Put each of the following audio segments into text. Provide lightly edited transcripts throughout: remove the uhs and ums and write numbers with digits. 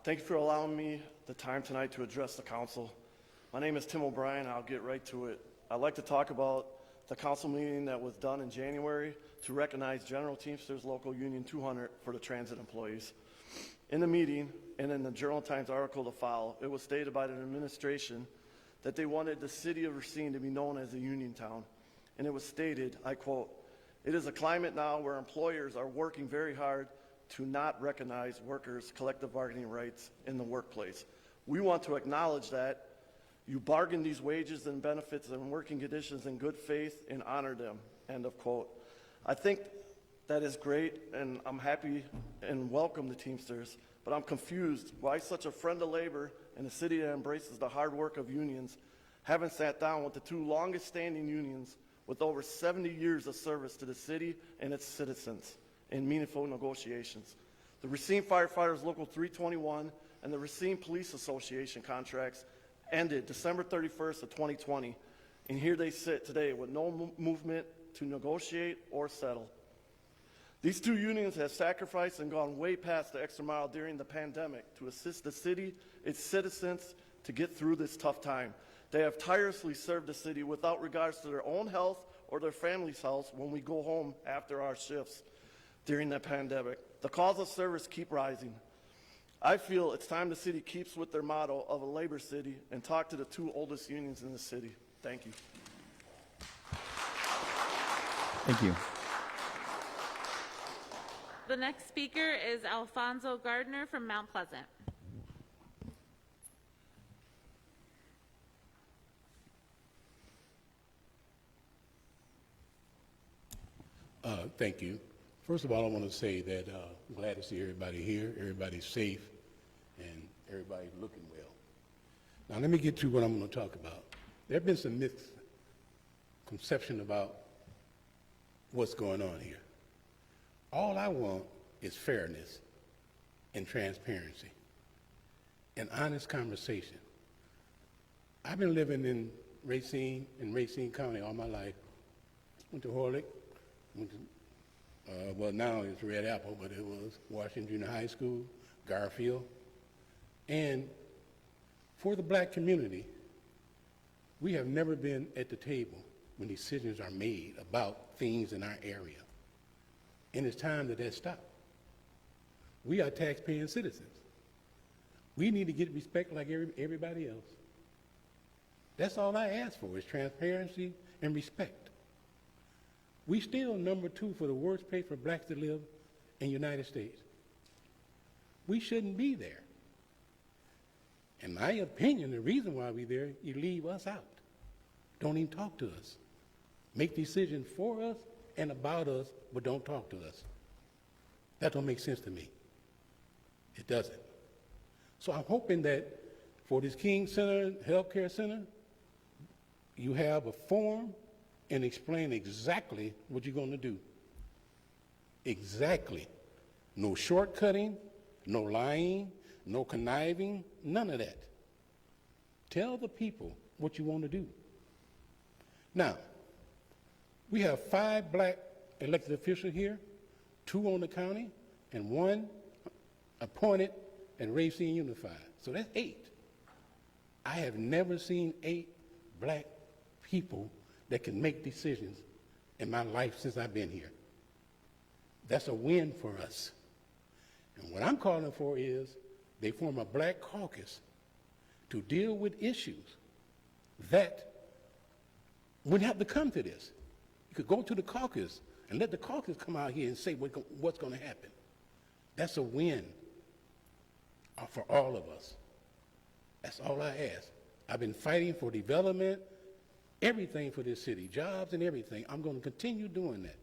Thank you for allowing me the time tonight to address the council. My name is Tim O'Brien. I'll get right to it. I'd like to talk about the council meeting that was done in January to recognize General Teamsters Local Union 200 for the transit employees. In the meeting and in the Journal-Times article to follow, it was stated by the administration that they wanted the city of Racine to be known as a union town. And it was stated, I quote, "It is a climate now where employers are working very hard to not recognize workers' collective bargaining rights in the workplace. We want to acknowledge that you bargain these wages and benefits and working conditions in good faith and honor them," end of quote. I think that is great, and I'm happy and welcome the Teamsters, but I'm confused why such a friend of labor in a city that embraces the hard work of unions haven't sat down with the two longest standing unions with over 70 years of service to the city and its citizens in meaningful negotiations. The Racine Firefighters Local 321 and the Racine Police Association contracts ended December 31st of 2020, and here they sit today with no movement to negotiate or settle. These two unions have sacrificed and gone way past the extra mile during the pandemic to assist the city, its citizens, to get through this tough time. They have tirelessly served the city without regards to their own health or their family's health when we go home after our shifts during the pandemic. The calls of service keep rising. I feel it's time the city keeps with their motto of a labor city and talk to the two oldest unions in the city. Thank you. Thank you. The next speaker is Alfonso Gardner from Mount Pleasant. Thank you. First of all, I want to say that I'm glad to see everybody here, everybody's safe, and everybody's looking well. Now, let me get to what I'm going to talk about. There have been some misconception about what's going on here. All I want is fairness and transparency and honest conversation. I've been living in Racine County all my life. Went to Horlick, went to well, now it's Red Apple, but it was Washington Junior High School, Garfield. And for the black community, we have never been at the table when decisions are made about things in our area. And it's time that that stop. We are taxpaying citizens. We need to get respect like everybody else. That's all I ask for is transparency and respect. We still number 2 for the worst place for blacks to live in the United States. We shouldn't be there. In my opinion, the reason why we're there, you leave us out. Don't even talk to us. Make decisions for us and about us, but don't talk to us. That don't make sense to me. It doesn't. So I'm hoping that for this King Center, Healthcare Center, you have a forum and explain exactly what you're going to do. Exactly. No shortcutting, no lying, no conniving, none of that. Tell the people what you want to do. Now, we have 5 black elected officials here, 2 on the county, and 1 appointed at Racine Unified. So that's 8. I have never seen 8 black people that can make decisions in my life since I've been here. That's a win for us. And what I'm calling for is they form a black caucus to deal with issues that wouldn't have to come to this. You could go to the caucus and let the caucus come out here and say what's going to happen. That's a win for all of us. That's all I ask. I've been fighting for development, everything for this city, jobs and everything. I'm going to continue doing that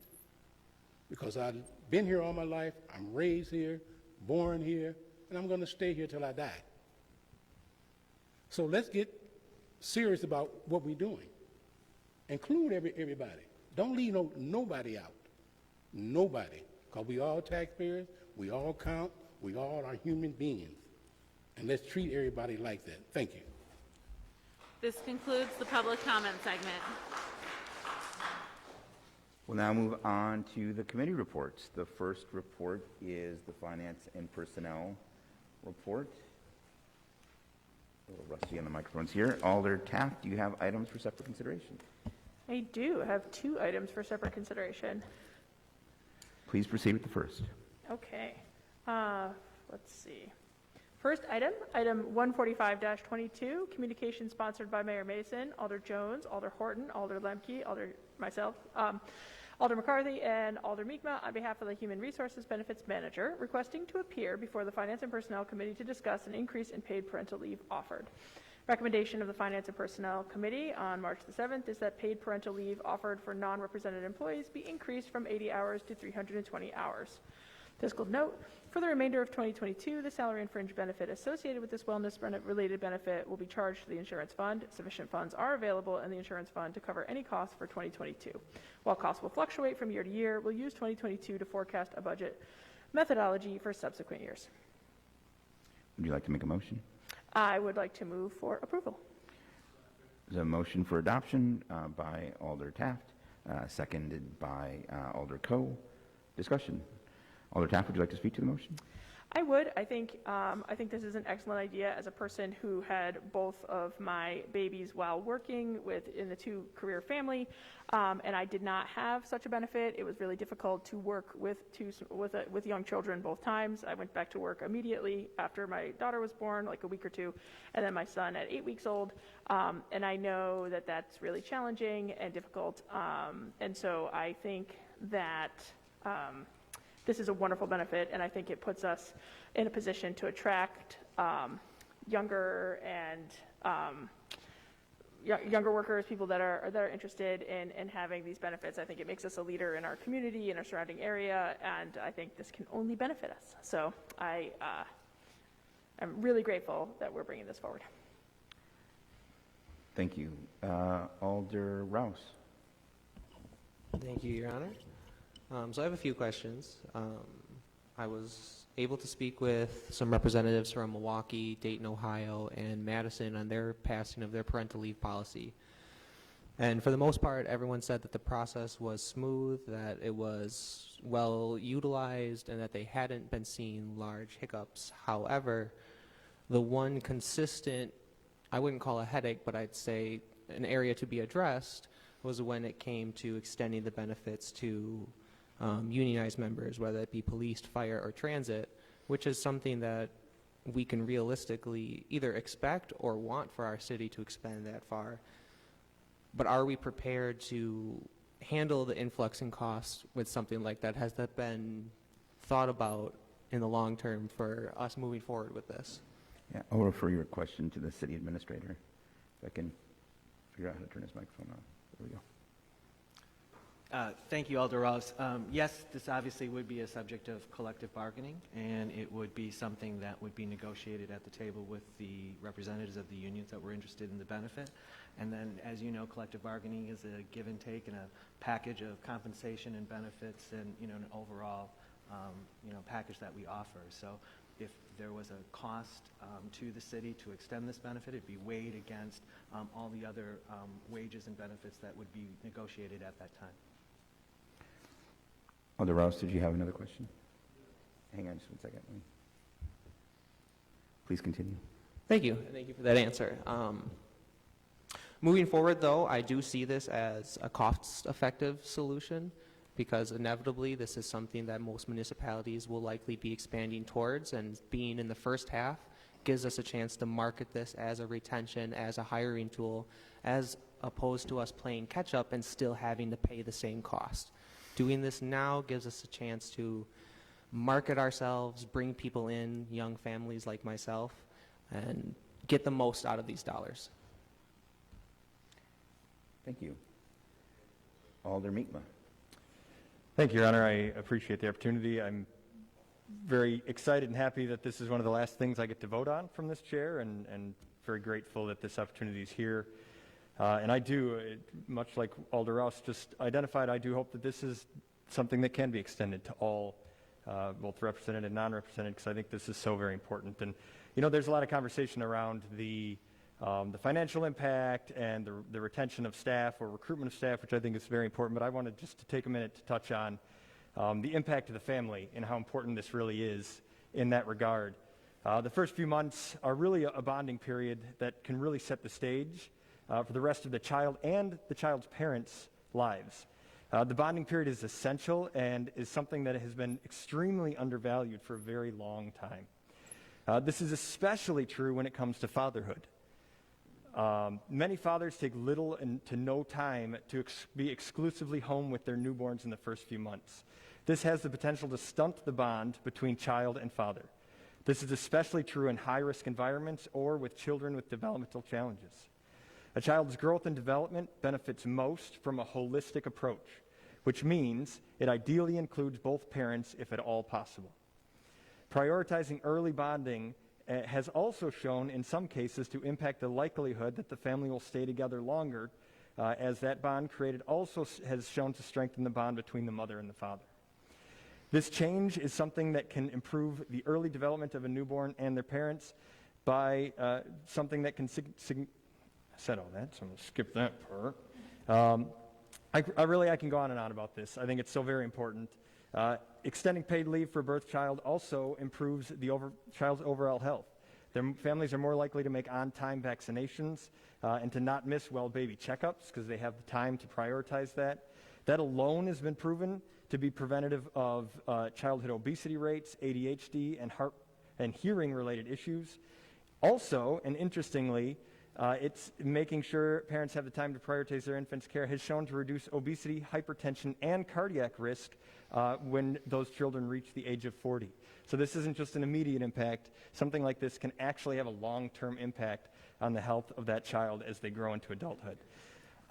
because I've been here all my life. I'm raised here, born here, and I'm going to stay here till I die. So let's get serious about what we're doing. Include everybody. Don't leave nobody out. Nobody. Because we all taxpayers, we all count, we all are human beings. And let's treat everybody like that. Thank you. This concludes the public comment segment. We'll now move on to the committee reports. The first report is the Finance and Personnel report. A little rusty on the microphones here. Alder Taft, do you have items for separate consideration? I do have 2 items for separate consideration. Please proceed with the first. Okay. Let's see. First item, item 145-22, communication sponsored by Mayor Mason, Alder Jones, Alder Horton, Alder Lemke, myself, Alder McCarthy, and Alder Mi'kmaq on behalf of the Human Resources Benefits Manager, requesting to appear before the Finance and Personnel Committee to discuss an increase in paid parental leave offered. Recommendation of the Finance and Personnel Committee on March the 7th is that paid parental leave offered for non-represented employees be increased from 80 hours to 320 hours. Fiscal note, for the remainder of 2022, the salary and fringe benefit associated with this wellness-related benefit will be charged to the insurance fund. Sufficient funds are available in the insurance fund to cover any costs for 2022. While costs will fluctuate from year to year, we'll use 2022 to forecast a budget methodology for subsequent years. Would you like to make a motion? I would like to move for approval. There's a motion for adoption by Alder Taft, seconded by Alder Coe. Discussion. Alder Taft, would you like to speak to the motion? I would. I think this is an excellent idea. As a person who had both of my babies while working in the 2-career family, and I did not have such a benefit. It was really difficult to work with young children both times. I went back to work immediately after my daughter was born, like a week or 2, and then my son at 8 weeks old. And I know that that's really challenging and difficult. And so I think that this is a wonderful benefit, and I think it puts us in a position to attract younger workers, people that are interested in having these benefits. I think it makes us a leader in our community, in our surrounding area, and I think this can only benefit us. So I'm really grateful that we're bringing this forward. Thank you. Alder Rouse. Thank you, Your Honor. So I have a few questions. I was able to speak with some representatives from Milwaukee, Dayton, Ohio, and Madison on their passing of their parental leave policy. And for the most part, everyone said that the process was smooth, that it was well utilized, and that they hadn't been seeing large hiccups. However, the one consistent, I wouldn't call a headache, but I'd say an area to be addressed was when it came to extending the benefits to unionized members, whether it be police, fire, or transit, which is something that we can realistically either expect or want for our city to expand that far. But are we prepared to handle the influx in costs with something like that? Has that been thought about in the long term for us moving forward with this? Yeah, I'll refer your question to the city administrator. If I can figure out how to turn his microphone on. There we go. Thank you, Alder Rouse. Yes, this obviously would be a subject of collective bargaining, and it would be something that would be negotiated at the table with the representatives of the unions that were interested in the benefit. And then, as you know, collective bargaining is a give and take and a package of compensation and benefits and, an overall, package that we offer. So if there was a cost to the city to extend this benefit, it'd be weighed against all the other wages and benefits that would be negotiated at that time. Alder Rouse, did you have another question? Hang on just one second. Please continue. Thank you. Thank you for that answer. Moving forward, though, I do see this as a cost-effective solution because inevitably this is something that most municipalities will likely be expanding towards, and being in the first half gives us a chance to market this as a retention, as a hiring tool, as opposed to us playing catch-up and still having to pay the same cost. Doing this now gives us a chance to market ourselves, bring people in, young families like myself, and get the most out of these dollars. Thank you. Alder Mi'kmaq. Thank you, Your Honor. I appreciate the opportunity. I'm very excited and happy that this is one of the last things I get to vote on from this chair, and very grateful that this opportunity is here. And I do, much like Alder Rouse just identified, I do hope that this is something that can be extended to all, both represented and non-represented, because I think this is so very important. And, there's a lot of conversation around the financial impact and the retention of staff or recruitment of staff, which I think is very important. But I wanted just to take a minute to touch on the impact of the family and how important this really is in that regard. The first few months are really a bonding period that can really set the stage for the rest of the child and the child's parents' lives. The bonding period is essential and is something that has been extremely undervalued for a very long time. This is especially true when it comes to fatherhood. Many fathers take little to no time to be exclusively home with their newborns in the first few months. This has the potential to stunt the bond between child and father. This is especially true in high-risk environments or with children with developmental challenges. A child's growth and development benefits most from a holistic approach, which means it ideally includes both parents if at all possible. Prioritizing early bonding has also shown in some cases to impact the likelihood that the family will stay together longer, as that bond created also has shown to strengthen the bond between the mother and the father. This change is something that can improve the early development of a newborn and their parents by something that can I said all that, so I'm going to skip that part. I can go on and on about this. I think it's so very important. Extending paid leave for birth child also improves the child's overall health. Their families are more likely to make on-time vaccinations and to not miss well baby checkups because they have the time to prioritize that. That alone has been proven to be preventative of childhood obesity rates, ADHD, and heart and hearing-related issues. Also, and interestingly, it's making sure parents have the time to prioritize their infant's care has shown to reduce obesity, hypertension, and cardiac risk when those children reach the age of 40. So this isn't just an immediate impact. Something like this can actually have a long-term impact on the health of that child as they grow into adulthood.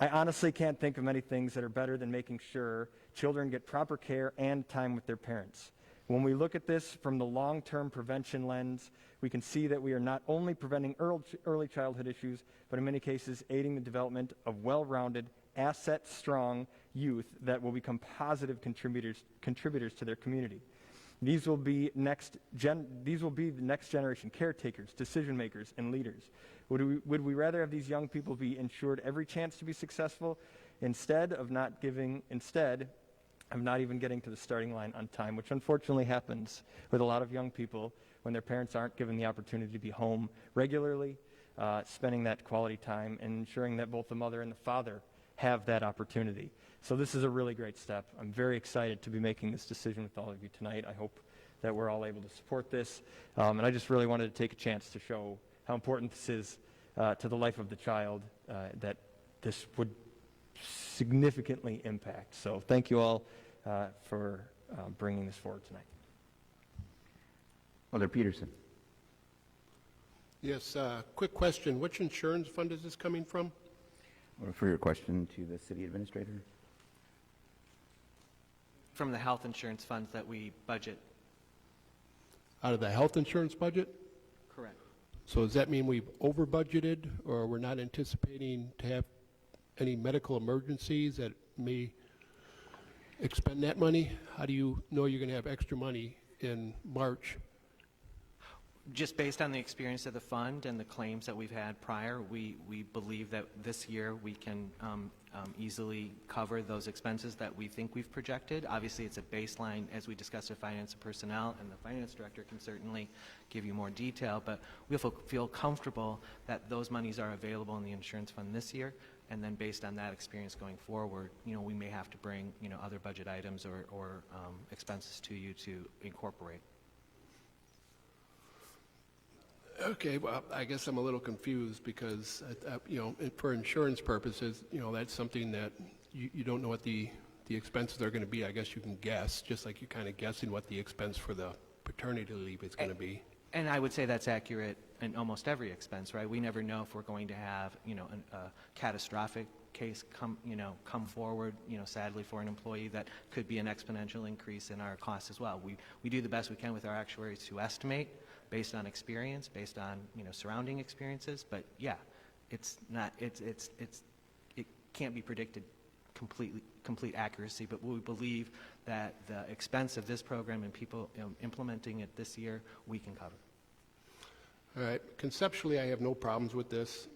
I honestly can't think of many things that are better than making sure children get proper care and time with their parents. When we look at this from the long-term prevention lens, we can see that we are not only preventing early childhood issues, but in many cases aiding the development of well-rounded, asset-strong youth that will become positive contributors to their community. These will be the next generation caretakers, decision makers, and leaders. Would we rather have these young people be ensured every chance to be successful instead of not even getting to the starting line on time, which unfortunately happens with a lot of young people when their parents aren't given the opportunity to be home regularly, spending that quality time, and ensuring that both the mother and the father have that opportunity. So this is a really great step. I'm very excited to be making this decision with all of you tonight. I hope that we're all able to support this. And I just really wanted to take a chance to show how important this is to the life of the child that this would significantly impact. So thank you all for bringing this forward tonight. Alder Peterson. Yes, quick question. Which insurance fund is this coming from? I'll refer your question to the city administrator. From the health insurance funds that we budget. Out of the health insurance budget? Correct. So does that mean we've over budgeted, or we're not anticipating to have any medical emergencies that may expend that money? How do you know you're going to have extra money in March? Just based on the experience of the fund and the claims that we've had prior, we believe that this year we can easily cover those expenses that we think we've projected. Obviously, it's a baseline as we discuss with finance and personnel, and the finance director can certainly give you more detail, but we feel comfortable that those monies are available in the insurance fund this year, and then based on that experience going forward, we may have to bring, other budget items or expenses to you to incorporate. Okay, well, I guess I'm a little confused because, for insurance purposes, that's something that you don't know what the expenses are going to be. I guess you can guess, just like you're kind of guessing what the expense for the paternity leave is going to be. And I would say that's accurate in almost every expense, right? We never know if we're going to have, a catastrophic case come forward, sadly for an employee that could be an exponential increase in our costs as well. We do the best we can with our actuaries to estimate based on experience, based on, surrounding experiences, but yeah, it can't be predicted complete accuracy, but we believe that the expense of this program and people implementing it this year, we can cover. All right, conceptually, I have no problems with this.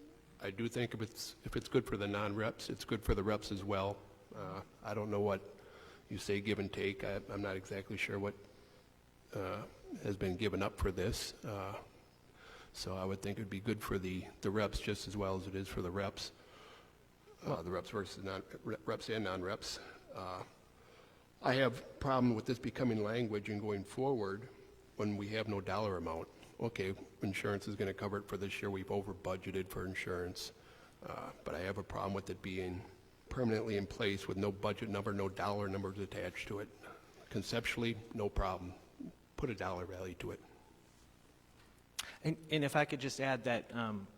I do think if it's good for the non-reps, it's good for the reps as well. I don't know what you say give and take. I'm not exactly sure has been given up for this. So I would think it'd be good for the reps just as well as it is for the reps. The reps versus reps and non-reps. I have problem with this becoming language and going forward when we have no dollar amount. Okay, insurance is going to cover it for this year. We've over budgeted for insurance. But I have a problem with it being permanently in place with no budget number, no dollar numbers attached to it. Conceptually, no problem. Put a dollar value to it. And if I could just add that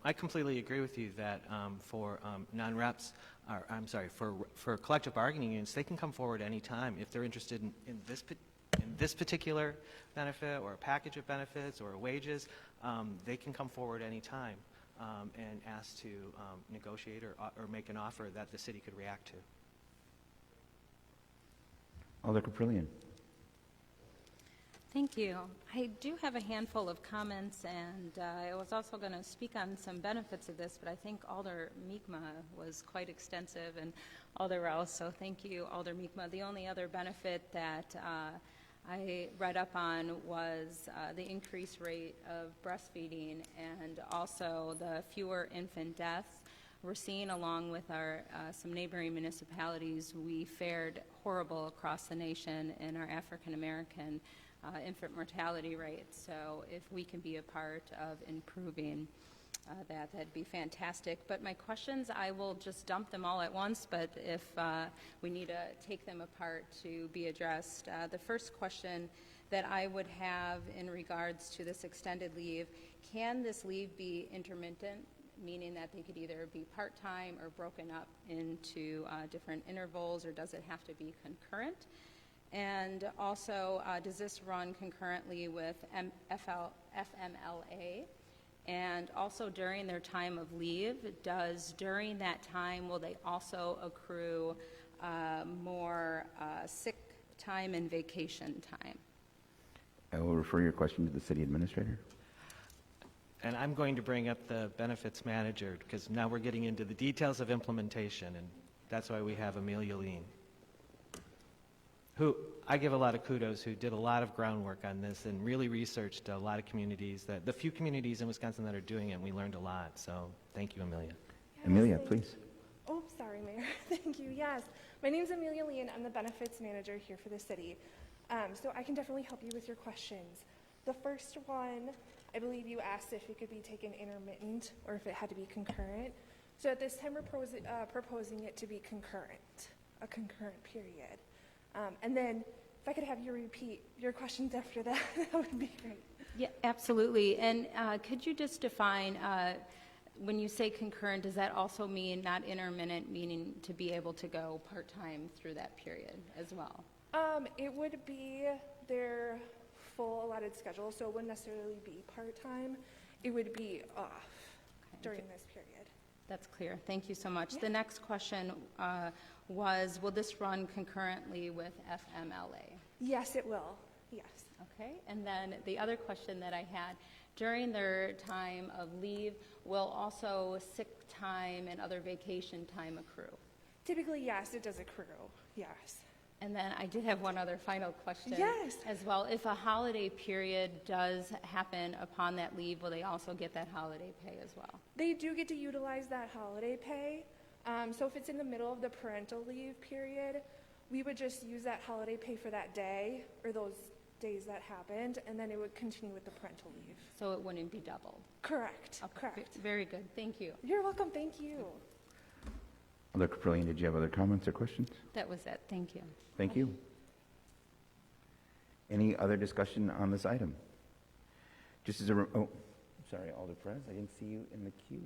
I completely agree with you that for non-reps, or I'm sorry, for collective bargaining units, they can come forward anytime if they're interested in this particular benefit or a package of benefits or wages. They can come forward anytime and ask to negotiate or make an offer that the city could react to. Alder Caprillion. Thank you. I do have a handful of comments, and I was also going to speak on some benefits of this, but I think Alder Mi'kmaq was quite extensive, and Alder Rouse, so thank you, Alder Mi'kmaq. The only other benefit that I read up on was the increased rate of breastfeeding and also the fewer infant deaths. Racine, along with our some neighboring municipalities, we fared horrible across the nation in our African American infant mortality rate. So if we can be a part of improving that, that'd be fantastic. But my questions, I will just dump them all at once, but if we need to take them apart to be addressed. The first question that I would have in regards to this extended leave, can this leave be intermittent, meaning that they could either be part-time or broken up into different intervals, or does it have to be concurrent? And also, does this run concurrently with FMLA? And also during their time of leave, during that time, will they also accrue more sick time and vacation time? I will refer your question to the city administrator. And I'm going to bring up the benefits manager because now we're getting into the details of implementation, and that's why we have Amelia Lean, who I give a lot of kudos, who did a lot of groundwork on this and really researched a lot of communities, the few communities in Wisconsin that are doing it, and we learned a lot. So thank you, Amelia. Yes, Amelia, please. Oh, sorry, Mayor. Thank you. Yes, my name's Amelia Lee, and I'm the benefits manager here for the city. So I can definitely help you with your questions. The first one, I believe you asked if it could be taken intermittent or if it had to be concurrent. So at this time, we're proposing it to be concurrent, a concurrent period. And then if I could have you repeat your questions after that, that would be great. Yeah, absolutely. And could you just define, when you say concurrent, does that also mean not intermittent, meaning to be able to go part-time through that period as well? It would be their full allotted schedule, so it wouldn't necessarily be part-time. It would be off during this period. That's clear. Thank you so much. Yeah. The next question was, will this run concurrently with FMLA? Yes, it will. Yes. Okay. And then the other question that I had, during their time of leave, will also sick time and other vacation time accrue? Typically, yes, it does accrue. Yes. And then I did have one other final question Yes. as well. If a holiday period does happen upon that leave, will they also get that holiday pay as well? They do get to utilize that holiday pay. So if it's in the middle of the parental leave period, we would just use that holiday pay for that day or those days that happened, and then it would continue with the parental leave. So it wouldn't be doubled? Correct. Okay. Correct. Very good. Thank you. You're welcome. Thank you. Alder Caprillion, did you have other comments or questions? That was it. Thank you. Thank you. Any other discussion on this item? Just as a, oh, sorry, Alder Perez, I didn't see you in the queue.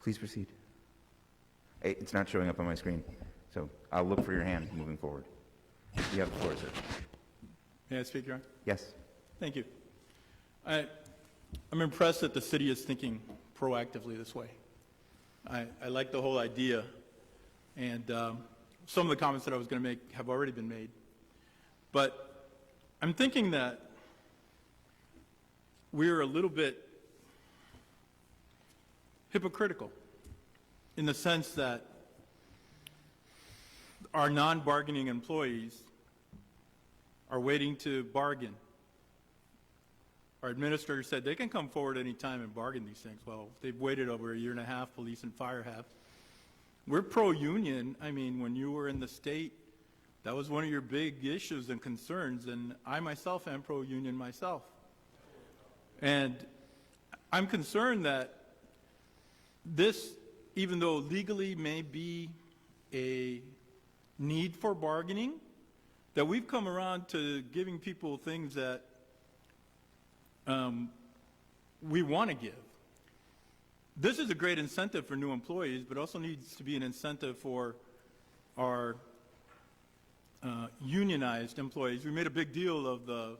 Please proceed. It's not showing up on my screen, so I'll look for your hand moving forward. You have the floor, sir. May I speak, Your Honor? Yes. Thank you. I'm impressed that the city is thinking proactively this way. I like the whole idea, and some of the comments that I was going to make have already been made. But I'm thinking that we're a little bit hypocritical in the sense that our non-bargaining employees are waiting to bargain. Our administrator said they can come forward any time and bargain these things. Well, they've waited over a year and a half, police and fire have. We're pro-union. I mean, when you were in the state, that was one of your big issues and concerns, and I myself am pro-union myself. And I'm concerned that this, even though legally may be a need for bargaining, that we've come around to giving people things that we want to give. This is a great incentive for new employees, but also needs to be an incentive for our unionized employees. We made a big deal of the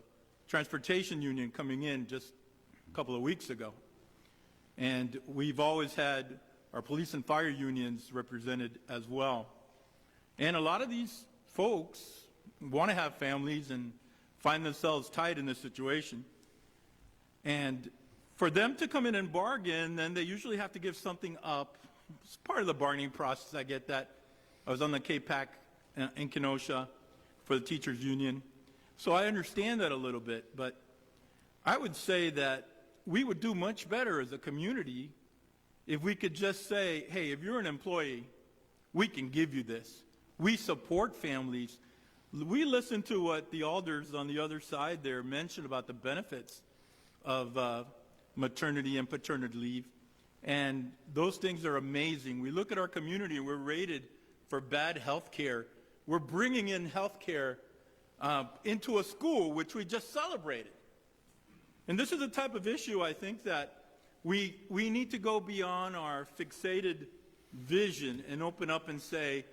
transportation union coming in just a couple of weeks ago. And we've always had our police and fire unions represented as well. And a lot of these folks want to have families and find themselves tied in this situation. And for them to come in and bargain, then they usually have to give something up. It's part of the bargaining process. I get that. I was on the KPAC in Kenosha for the teachers union. So I understand that a little bit, but I would say that we would do much better as a community if we could just say, hey, if you're an employee, we can give you this. We support families. We listen to what the alders on the other side there mentioned about the benefits of maternity and paternity leave, and those things are amazing. We look at our community and we're rated for bad health care. We're bringing in health care into a school which we just celebrated. And this is a type of issue, I think, that we need to go beyond our fixated vision and open up and say,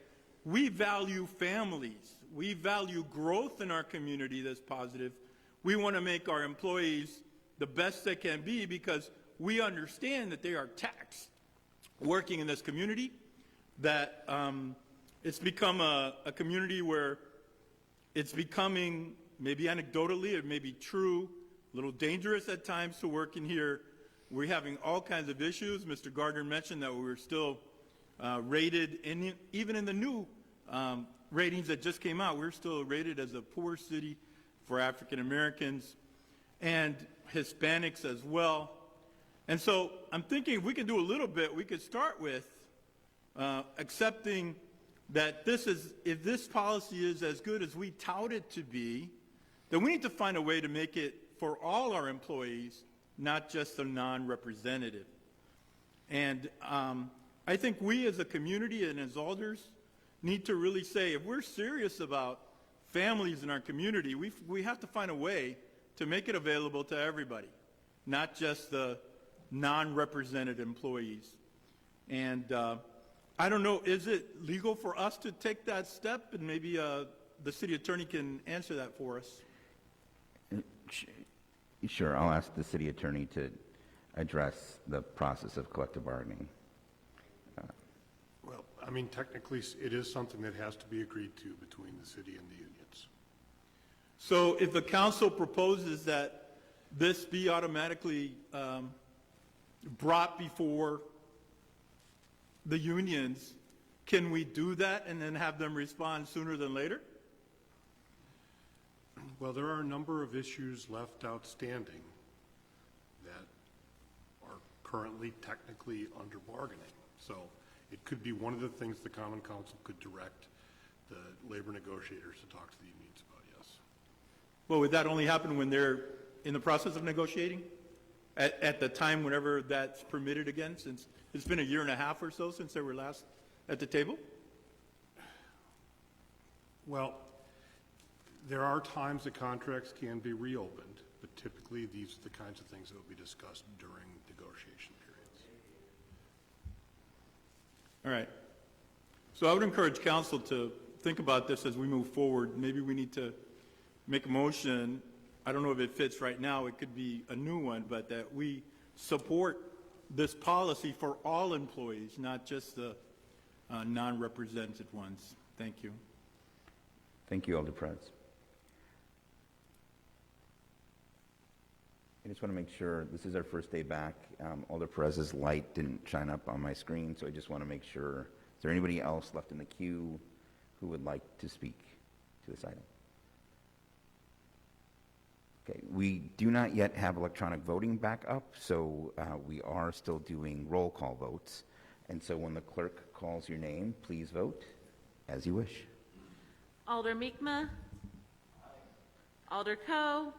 we value families. We value growth in our community that's positive. We want to make our employees the best they can be because we understand that they are taxed working in this community, that it's become a community where it's becoming, maybe anecdotally, it may be true, a little dangerous at times to work in here. We're having all kinds of issues. Mr. Gardner mentioned that we were still rated, even in the new ratings that just came out, we're still rated as a poor city for African Americans and Hispanics as well. And so I'm thinking if we can do a little bit, we could start with accepting that if this policy is as good as we tout it to be, then we need to find a way to make it for all our employees, not just the non-representative. And I think we as a community and as alders need to really say, if we're serious about families in our community, we have to find a way to make it available to everybody, not just the non-represented employees. And I don't know, is it legal for us to take that step? And maybe the city attorney can answer that for us. Sure, I'll ask the city attorney to address the process of collective bargaining. Well, I mean, technically, it is something that has to be agreed to between the city and the unions. So if the council proposes that this be automatically brought before the unions, can we do that and then have them respond sooner than later? Well, there are a number of issues left outstanding that are currently technically under bargaining. So it could be one of the things the Common Council could direct the labor negotiators to talk to the unions about, yes. Well, would that only happen when they're in the process of negotiating? At the time whenever that's permitted again, since it's been a year and a half or so since they were last at the table? Well, there are times that contracts can be reopened, but typically these are the kinds of things that will be discussed during negotiation periods. All right. So I would encourage council to think about this as we move forward. Maybe we need to make a motion. I don't know if it fits right now. It could be a new one, but that we support this policy for all employees, not just the non-represented ones. Thank you. Thank you, Alder Preds. I just want to make sure, this is our first day back. Alder Perez's light didn't shine up on my screen, so I just want to make sure. Is there anybody else left in the queue who would like to speak to this item? Okay, we do not yet have electronic voting back up, so we are still doing roll call votes. And so when the clerk calls your name, please vote as you wish. Alder Meekma. Alder Coe.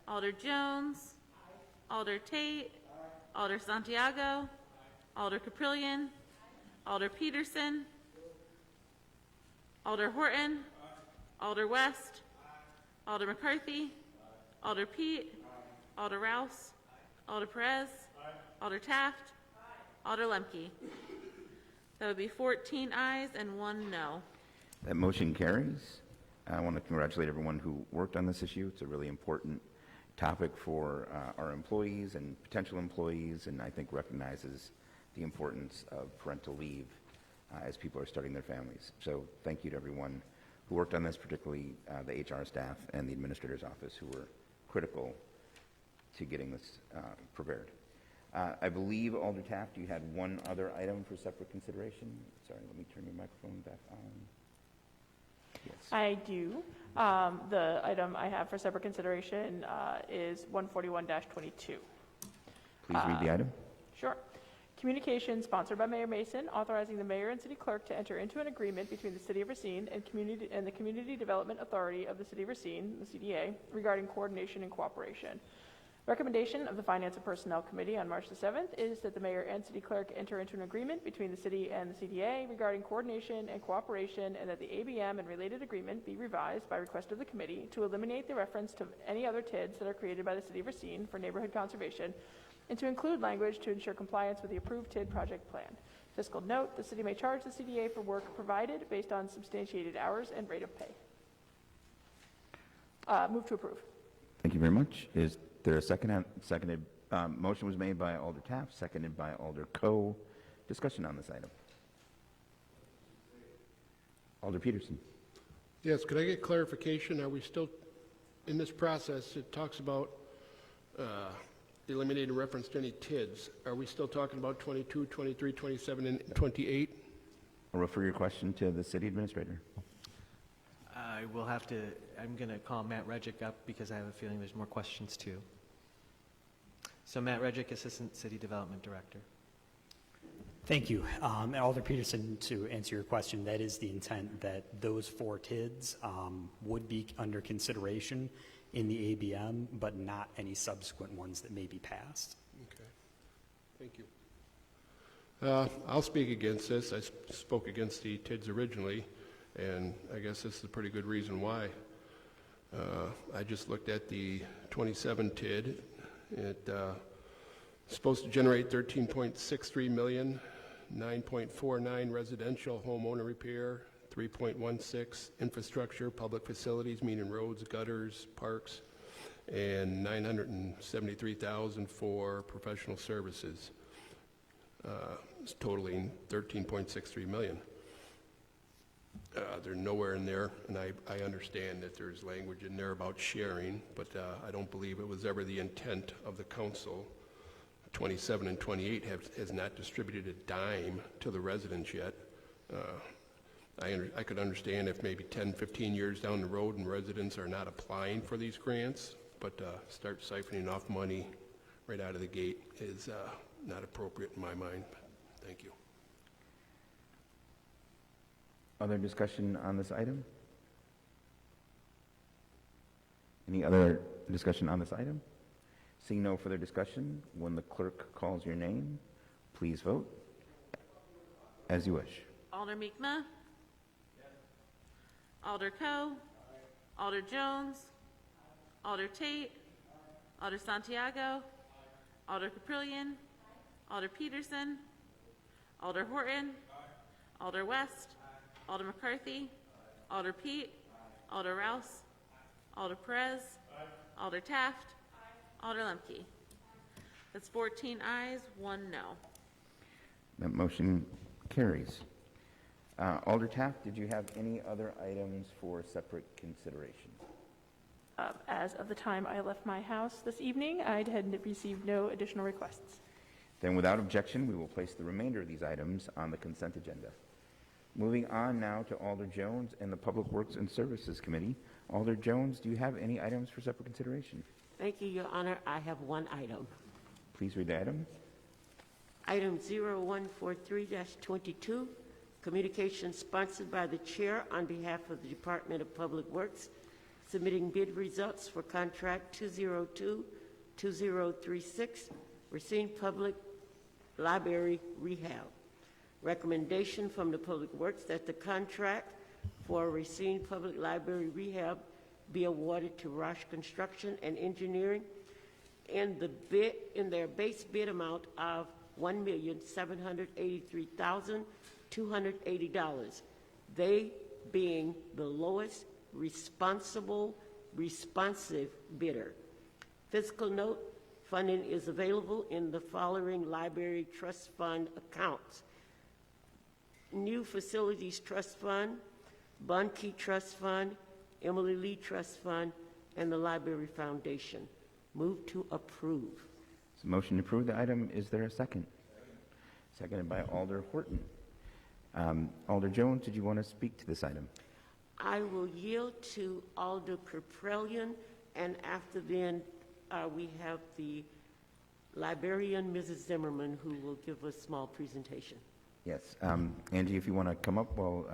Alder Jones. Alder Tate. Alder Santiago. Alder Caprillion. Alder Peterson. Alder Horton. Alder West. Alder McCarthy. Alder Pete. Alder Rouse. Alder Perez. Alder Taft. Alder Lemke. That would be 14 ayes and 1 no. That motion carries. I want to congratulate everyone who worked on this issue. It's a really important topic for our employees and potential employees, and I think recognizes the importance of parental leave as people are starting their families. So thank you to everyone who worked on this, particularly the HR staff and the administrator's office, who were critical to getting this prepared. I believe, Alder Taft, you had one other item for separate consideration. Sorry, let me turn your microphone back on. Yes. I do. The item I have for separate consideration is 141-22. Please read the item. Sure. Communication sponsored by Mayor Mason, authorizing the mayor and city clerk to enter into an agreement between the City of Racine and the Community Development Authority of the City of Racine, the CDA, regarding coordination and cooperation. Recommendation of the Finance and Personnel Committee on March the 7th is that the mayor and city clerk enter into an agreement between the city and the CDA regarding coordination and cooperation, and that the ABM and related agreement be revised by request of the committee to eliminate the reference to any other TIDs that are created by the City of Racine for neighborhood conservation, and to include language to ensure compliance with the approved TID project plan. Fiscal note, the city may charge the CDA for work provided based on substantiated hours and rate of pay. Move to approve. Thank you very much. Is there a seconded? Motion was made by Alder Taft, seconded by Alder Coe. Discussion on this item. Alder Peterson. Yes, could I get clarification? Are we still in this process? It talks about eliminating reference to any TIDs. Are we still talking about 22, 23, 27, and 28? I'll refer your question to the city administrator. I will have to, I'm going to call Matt Redgick up because I have a feeling there's more questions too. So Matt Redgick, Assistant City Development Director. Thank you. Alder Peterson, to answer your question, that is the intent, that those 4 TIDs would be under consideration in the ABM, but not any subsequent ones that may be passed. Okay. Thank you. I'll speak against this. I spoke against the TIDs originally, and I guess this is a pretty good reason why. I just looked at the 27 TID. It's supposed to generate 13.63 million, 9.49 residential homeowner repair, 3.16 infrastructure, public facilities, meaning roads, gutters, parks, and 973,000 for professional services, totaling 13.63 million. They're nowhere in there, and I understand that there's language in there about sharing, but I don't believe it was ever the intent of the council. 27 and 28 has not distributed a dime to the residents yet. I could understand if maybe 10, 15 years down the road and residents are not applying for these grants, but start siphoning off money right out of the gate is not appropriate in my mind. Thank you. Other discussion on this item? Any other discussion on this item? Seeing no further discussion, when the clerk calls your name, please vote as you wish. Alder Meekma. Alder Coe. Alder Jones. Alder Tate. Alder Santiago. Alder Caprillion. Alder Peterson. Alder Horton. Alder West. Alder McCarthy. Alder Pete. Alder Rouse. Alder Perez. Alder Taft. Alder Lemke. That's 14 ayes, 1 no. That motion carries. Alder Taft, did you have any other items for separate consideration? As of the time I left my house this evening, I had received no additional requests. Then without objection, we will place the remainder of these items on the consent agenda. Moving on now to Alder Jones and the Public Works and Services Committee. Alder Jones, do you have any items for separate consideration? Thank you, Your Honor. I have one item. Please read the item. Item 0143-22, communication sponsored by the Chair on behalf of the Department of Public Works, submitting bid results for contract 202-2036, Racine Public Library Rehab. Recommendation from the Public Works that the contract for Racine Public Library Rehab be awarded to Roche Construction and Engineering in their base bid amount of $1,783,280. They being the lowest responsive bidder. Fiscal note: funding is available in the following library trust fund accounts: New Facilities Trust Fund, Bunke Trust Fund, Emily Lee Trust Fund, and the Library Foundation. Move to approve. So motion to approve the item. Is there a second? Seconded by Alder Horton. Alder Jones, did you want to speak to this item? I will yield to Alder Kerprelian, and after then, we have the librarian, Mrs. Zimmerman, who will give a small presentation. Yes. Angie, if you want to come up while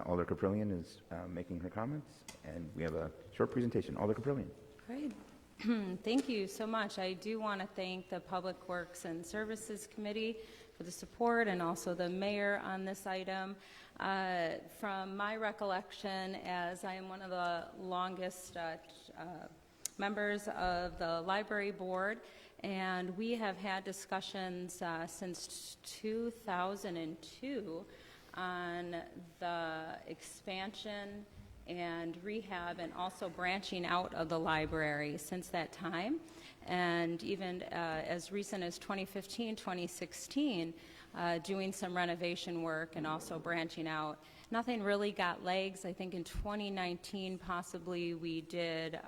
Alder Kerprelian is making her comments, and we have a short presentation. Alder Kerprelian. Great. Thank you so much. I do want to thank the Public Works and Services Committee for the support, and also the mayor on this item. From my recollection, as I am one of the longest members of the library board, and we have had discussions since 2002 on the expansion and rehab, and also branching out of the library since that time. And even as recent as 2015, 2016, doing some renovation work and also branching out. Nothing really got legs. I think in 2019, possibly, we did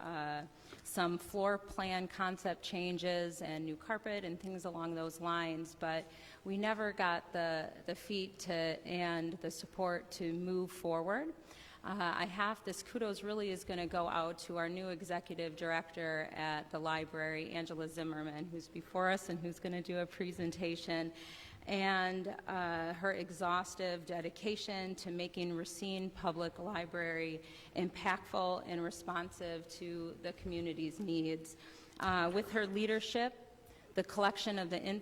some floor plan concept changes and new carpet and things along those lines, but we never got the feet and the support to move forward. This kudos really is going to go out to our new executive director at the library, Angela Zimmerman, who's before us and who's going to do a presentation, and her exhaustive dedication to making Racine Public Library impactful and responsive to the community's needs. With her leadership, the collection of the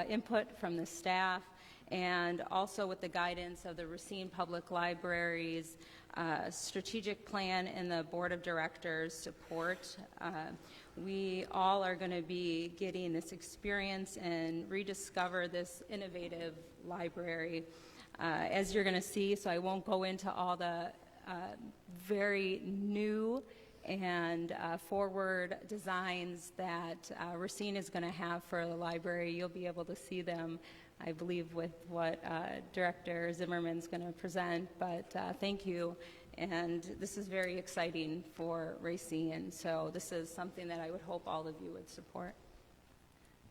input from the staff, and also with the guidance of the Racine Public Library's strategic plan and the board of directors support, we all are going to be getting this experience and rediscover this innovative library, as you're going to see. So I won't go into all the very new and forward designs that Racine is going to have for the library. You'll be able to see them, I believe, with what Director Zimmerman's going to present, but thank you. And this is very exciting for Racine, so this is something that I would hope all of you would support.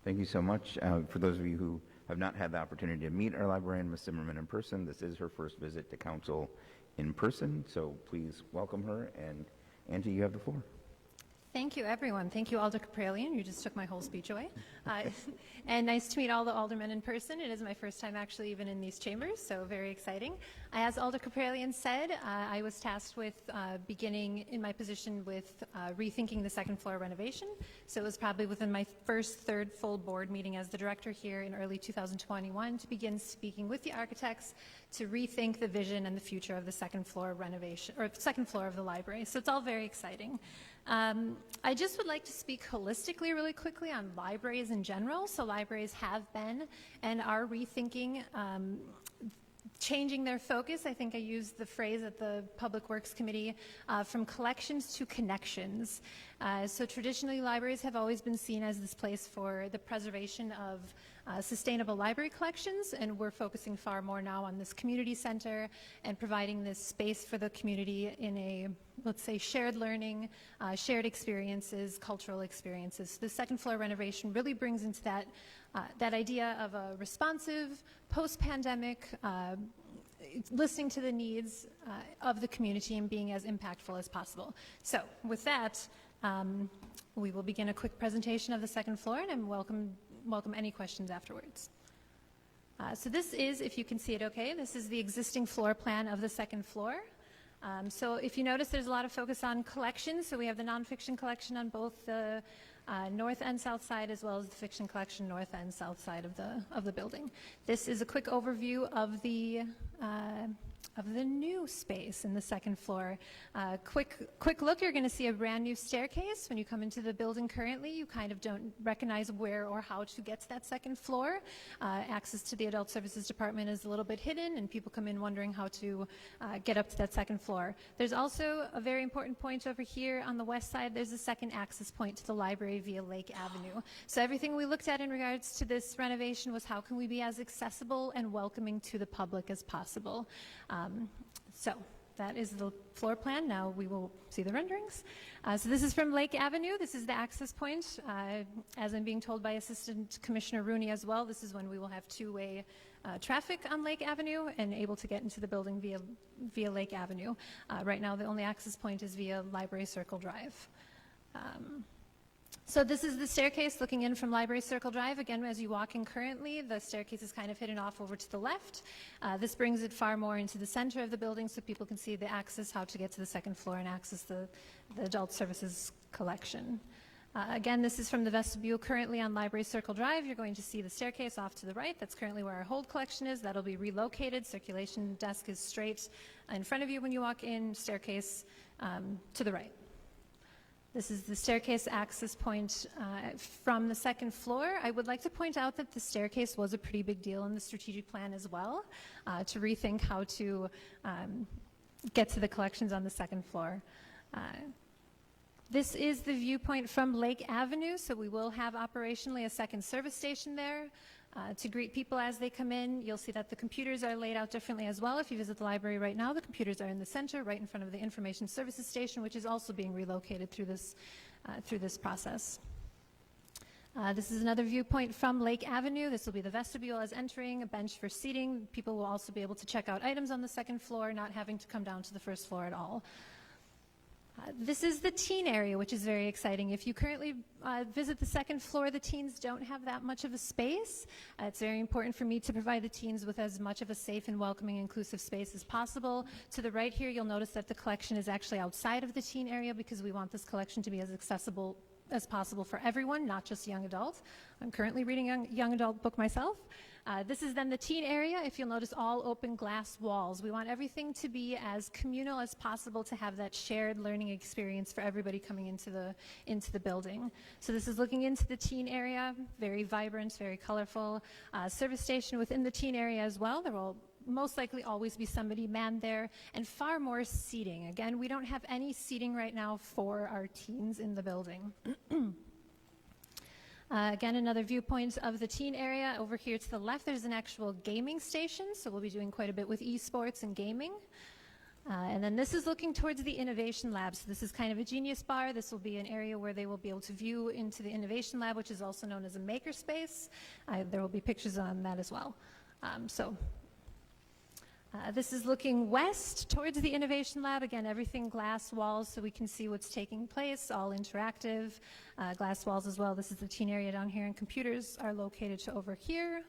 Thank you so much. For those of you who have not had the opportunity to meet our librarian, Ms. Zimmerman, in person, this is her first visit to council in person, so please welcome her. And Angie, you have the floor. Thank you, everyone. Thank you, Alder Kerprelian. You just took my whole speech away. And nice to meet all the aldermen in person. It is my first time actually even in these chambers, so very exciting. As Alder Kerprelian said, I was tasked with beginning in my position with rethinking the second floor renovation. So it was probably within my third full board meeting as the director here in early 2021 to begin speaking with the architects to rethink the vision and the future of the second floor renovation, or second floor of the library. So it's all very exciting. I just would like to speak holistically really quickly on libraries in general. So libraries have been and are rethinking, changing their focus. I think I used the phrase at the Public Works Committee, from collections to connections. So traditionally libraries have always been seen as this place for the preservation of sustainable library collections, and we're focusing far more now on this community center and providing this space for the community in a, let's say, shared learning, shared experiences, cultural experiences. The second floor renovation really brings into that idea of a responsive, post-pandemic, listening to the needs of the community and being as impactful as possible. So with that, we will begin a quick presentation of the second floor, and I welcome any questions afterwards. So this is, if you can see it okay, this is the existing floor plan of the second floor. So if you notice, there's a lot of focus on collections. So we have the nonfiction collection on both the north and south side, as well as the fiction collection north and south side of the building. This is a quick overview of the new space in the second floor. Quick look, you're going to see a brand new staircase. When you come into the building currently, you kind of don't recognize where or how to get to that second floor. Access to the Adult Services Department is a little bit hidden, and people come in wondering how to get up to that second floor. There's also a very important point over here on the west side. There's a second access point to the library via Lake Avenue. So everything we looked at in regards to this renovation was how can we be as accessible and welcoming to the public as possible. So that is the floor plan. Now we will see the renderings. So this is from Lake Avenue. This is the access point. As I'm being told by Assistant Commissioner Rooney as well, this is when we will have two-way traffic on Lake Avenue and able to get into the building via Lake Avenue. Right now the only access point is via Library Circle Drive. So this is the staircase looking in from Library Circle Drive. Again, as you walk in currently, the staircase is kind of hidden off over to the left. This brings it far more into the center of the building so people can see the access, how to get to the second floor and access the adult services collection. Again, this is from the vestibule currently on Library Circle Drive. You're going to see the staircase off to the right. That's currently where our hold collection is. That'll be relocated. Circulation desk is straight in front of you when you walk in, staircase to the right. This is the staircase access point from the second floor. I would like to point out that the staircase was a pretty big deal in the strategic plan as well, to rethink how to get to the collections on the second floor. This is the viewpoint from Lake Avenue, so we will have operationally a second service station there. To greet people as they come in. You'll see that the computers are laid out differently as well. If you visit the library right now, the computers are in the center, right in front of the information services station, which is also being relocated through this process. This is another viewpoint from Lake Avenue. This will be the vestibule as entering, a bench for seating. People will also be able to check out items on the second floor, not having to come down to the first floor at all. This is the teen area, which is very exciting. If you currently visit the second floor, the teens don't have that much of a space. It's very important for me to provide the teens with as much of a safe and welcoming, inclusive space as possible. To the right here, you'll notice that the collection is actually outside of the teen area because we want this collection to be as accessible as possible for everyone, not just young adults. I'm currently reading a young adult book myself. This is then the teen area. If you'll notice, all open glass walls. We want everything to be as communal as possible to have that shared learning experience for everybody coming into the building. So this is looking into the teen area, very vibrant, very colorful. Service station within the teen area as well. There will most likely always be somebody manned there, and far more seating. Again, we don't have any seating right now for our teens in the building. Again, another viewpoint of the teen area. Over here to the left, there's an actual gaming station, so we'll be doing quite a bit with esports and gaming. And then this is looking towards the innovation lab. So this is kind of a genius bar. This will be an area where they will be able to view into the innovation lab, which is also known as a makerspace. There will be pictures on that as well. This is looking west towards the Innovation Lab. Again, everything glass walls so we can see what's taking place, all interactive. Glass walls as well. This is the teen area down here, and computers are located to over here.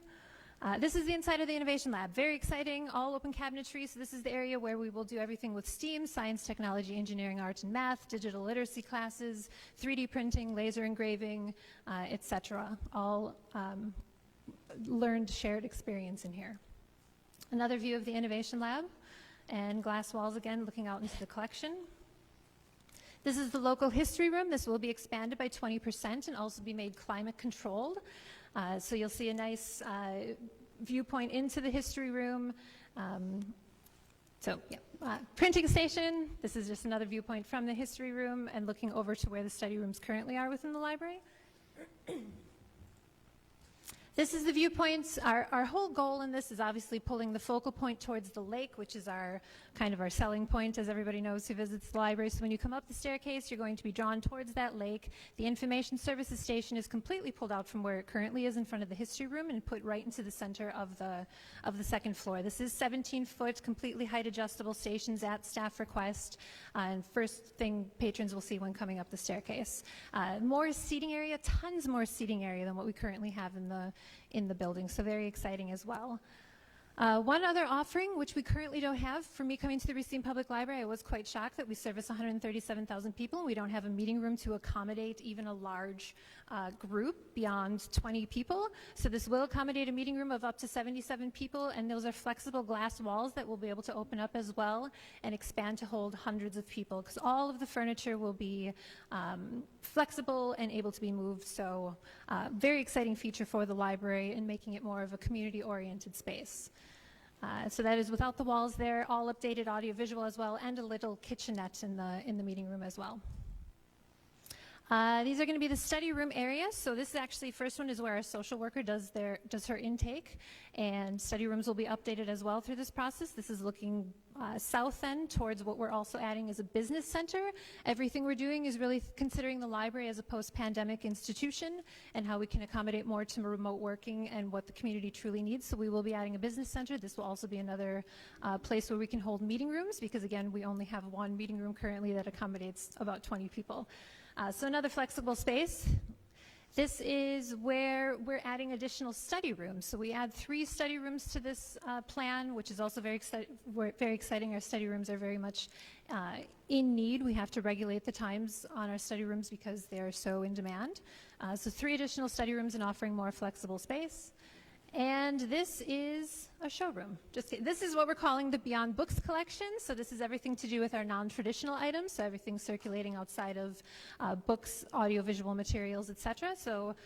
This is the inside of the Innovation Lab. Very exciting, all open cabinetry. So this is the area where we will do everything with STEAM, science, technology, engineering, art, and math, digital literacy classes, 3D printing, laser engraving, etc. All learned, shared experience in here. Another view of the Innovation Lab, and glass walls again looking out into the collection. This is the local history room. This will be expanded by 20% and also be made climate controlled. So you'll see a nice viewpoint into the history room. Printing station. This is just another viewpoint from the history room and looking over to where the study rooms currently are within the library. This is the viewpoints. Our whole goal in this is obviously pulling the focal point towards the lake, which is our kind of our selling point, as everybody knows who visits the library. So when you come up the staircase, you're going to be drawn towards that lake. The information services station is completely pulled out from where it currently is in front of the history room and put right into the center of the second floor. This is 17-foot, completely height adjustable stations at staff request. And first thing patrons will see when coming up the staircase. More seating area, tons more seating area than what we currently have in the building, so very exciting as well. One other offering, which we currently don't have, for me coming to the Racine Public Library, I was quite shocked that we service 137,000 people and we don't have a meeting room to accommodate even a large group beyond 20 people. So this will accommodate a meeting room of up to 77 people, and those are flexible glass walls that we'll be able to open up as well and expand to hold hundreds of people, because all of the furniture will be flexible and able to be moved. So very exciting feature for the library and making it more of a community-oriented space. So that is without the walls there, all updated audiovisual as well, and a little kitchenette in the meeting room as well. These are going to be the study room areas. So this is actually, first one is where our social worker does her intake, and study rooms will be updated as well through this process. This is looking south end towards what we're also adding as a business center. Everything we're doing is really considering the library as a post-pandemic institution and how we can accommodate more to remote working and what the community truly needs. So we will be adding a business center. This will also be another place where we can hold meeting rooms, because again, we only have one meeting room currently that accommodates about 20 people. So another flexible space. This is where we're adding additional study rooms. So we add 3 study rooms to this plan, which is also very exciting. Our study rooms are very much in need. We have to regulate the times on our study rooms because they are so in demand. So 3 additional study rooms and offering more flexible space. And this is a showroom. This is what we're calling the Beyond Books collection. So this is everything to do with our non-traditional items, so everything circulating outside of books, audiovisual materials, etc. So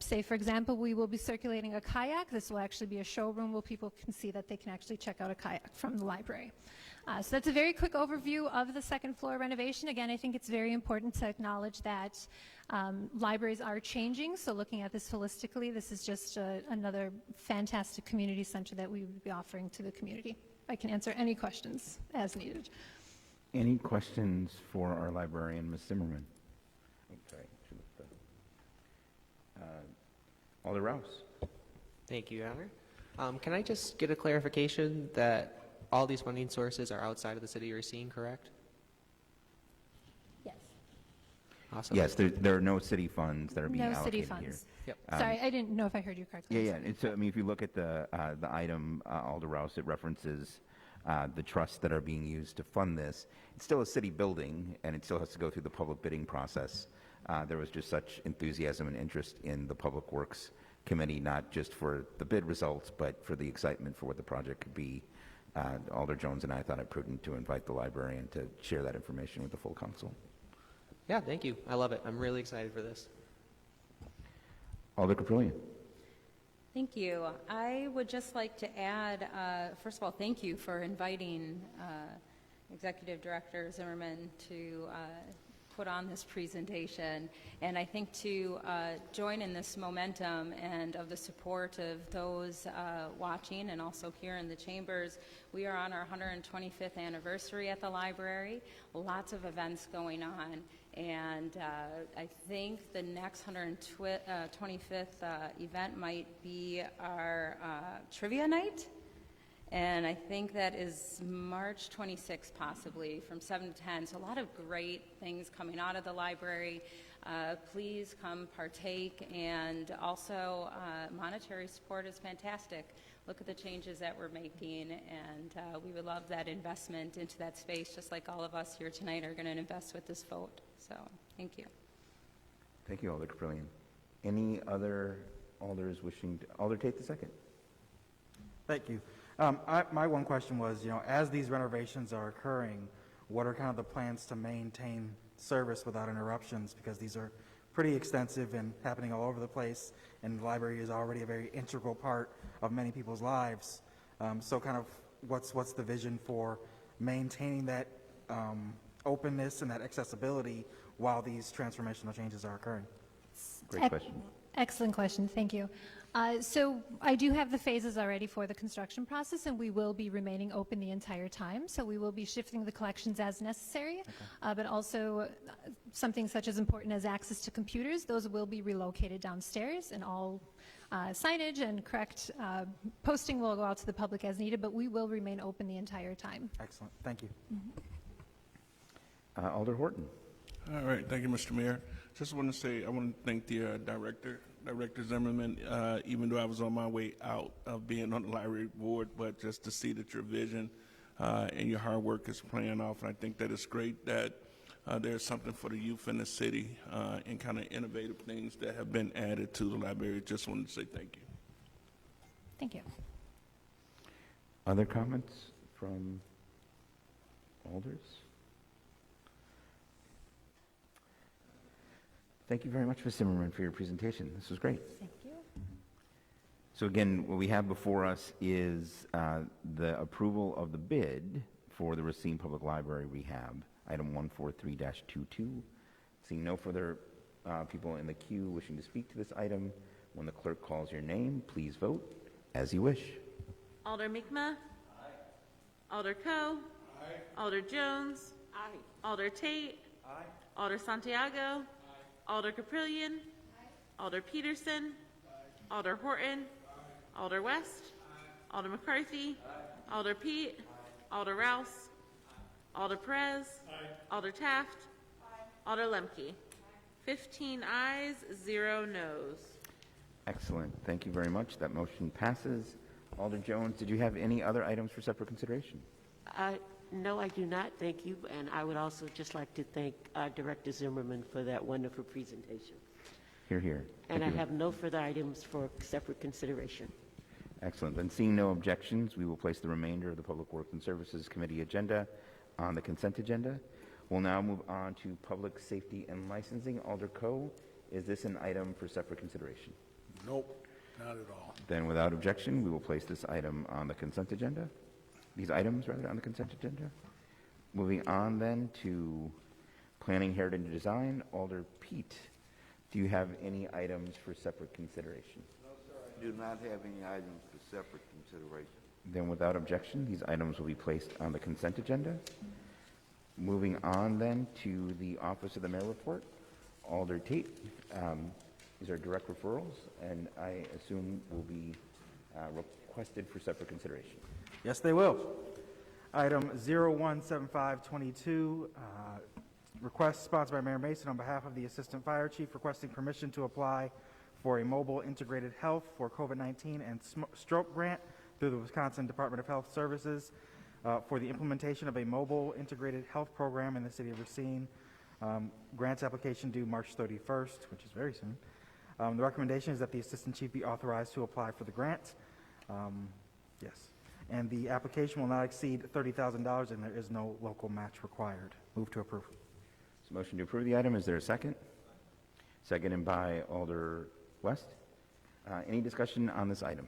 say, for example, we will be circulating a kayak. This will actually be a showroom where people can see that they can actually check out a kayak from the library. So that's a very quick overview of the second floor renovation. Again, I think it's very important to acknowledge that libraries are changing, so looking at this holistically, this is just another fantastic community center that we would be offering to the community. I can answer any questions as needed. Any questions for our librarian, Ms. Zimmerman? Okay. Alder Rouse. Thank you, Your Honor. Can I just get a clarification that all these funding sources are outside of the city of Racine, correct? Yes. Awesome. Yes, there are no city funds that are being No allocated city here. funds. Yep. Sorry, I didn't know if I heard you correctly. Yeah. And so, I mean, if you look at the item, Alder Rouse, it references the trusts that are being used to fund this. It's still a city building, and it still has to go through the public bidding process. There was just such enthusiasm and interest in the Public Works Committee, not just for the bid results, but for the excitement for what the project could be. Alder Jones and I thought it prudent to invite the librarian to share that information with the full council. Yeah, thank you. I love it. I'm really excited for this. Alder Caprillion. Thank you. I would just like to add, first of all, thank you for inviting Executive Director Zimmerman to put on this presentation, and I think to join in this momentum and of the support of those watching and also here in the chambers. We are on our 125th anniversary at the library, lots of events going on, and I think the next 125th event might be our trivia night. And I think that is March 26th, possibly, from 7 to 10. So a lot of great things coming out of the library. Please come partake. And also, monetary support is fantastic. Look at the changes that we're making. And we would love that investment into that space, just like all of us here tonight are going to invest with this vote. So thank you. Thank you, Alder Caprillion. Any other alders wishing to? Alder Tate II. Thank you. My one question was, as these renovations are occurring, what are kind of the plans to maintain service without interruptions? Because these are pretty extensive and happening all over the place, and the library is already a very integral part of many people's lives. So kind of what's the vision for maintaining that openness and that accessibility while these transformational changes are occurring? Great question. Excellent question, thank you. So I do have the phases already for the construction process, and we will be remaining open the entire time. So we will be shifting the collections as necessary, but also something such as important as access to computers, those will be relocated downstairs, and all signage and correct posting will go out to the public as needed, but we will remain open the entire time. Excellent, thank you. Alder Horton. All right, thank you, Mr. Mayor. Just want to say I want to thank the Director Zimmerman, even though I was on my way out of being on the library board, but just to see that your vision and your hard work is playing off. And I think that it's great that there's something for the youth in the city and kind of innovative things that have been added to the library. Just wanted to say thank you. Thank you. Other comments from alders? Thank you very much, Ms. Zimmerman, for your presentation. This was great. Thank you. So again, what we have before us is the approval of the bid for the Racine Public Library rehab, item 143-22. Seeing no further people in the queue wishing to speak to this item, when the clerk calls your name, please vote as you wish. Alder Mikma. Aye. Alder Coe. Aye. Alder Jones. Aye. Alder Tate. Aye. Alder Santiago. Alder Caprillion. Alder Peterson. Alder Horton. Alder West. Alder McCarthy. Alder Pete. Alder Rouse. Alder Perez. Alder Taft. Alder Lemke. 15 ayes, 0 noes. Excellent. Thank you very much. That motion passes. Alder Jones, did you have any other items for separate consideration? No, I do not, thank you. And I would also just like to thank Director Zimmerman for that wonderful presentation. Hear, hear. And Thank I you. have no further items for separate consideration. Excellent. Then seeing no objections, we will place the remainder of the Public Works and Services Committee agenda on the consent agenda. We'll now move on to Public Safety and Licensing. Alder Coe, is this an item for separate consideration? Nope, not at all. Then without objection, we will place this item on the consent agenda. These items, rather, on the consent agenda. Moving on then to Planning, Heritage, and Design. Alder Pete, do you have any items for separate consideration? No, sir, I do not have any items for separate consideration. Then without objection, these items will be placed on the consent agenda. Moving on then to the Office of the Mayor report. Alder Tate, these are direct referrals, and I assume will be requested for separate consideration. Yes, they will. Item 017522, request sponsored by Mayor Mason on behalf of the Assistant Fire Chief requesting permission to apply for a mobile integrated health for COVID-19 and stroke grant through the Wisconsin Department of Health Services for the implementation of a mobile integrated health program in the city of Racine. Grants application due March 31st, which is very soon. The recommendation is that the Assistant Chief be authorized to apply for the grant. Yes. And the application will not exceed $30,000, and there is no local match required. Move to approve. So motion to approve the item. Is there a second? Seconded by Alder West. Any discussion on this item?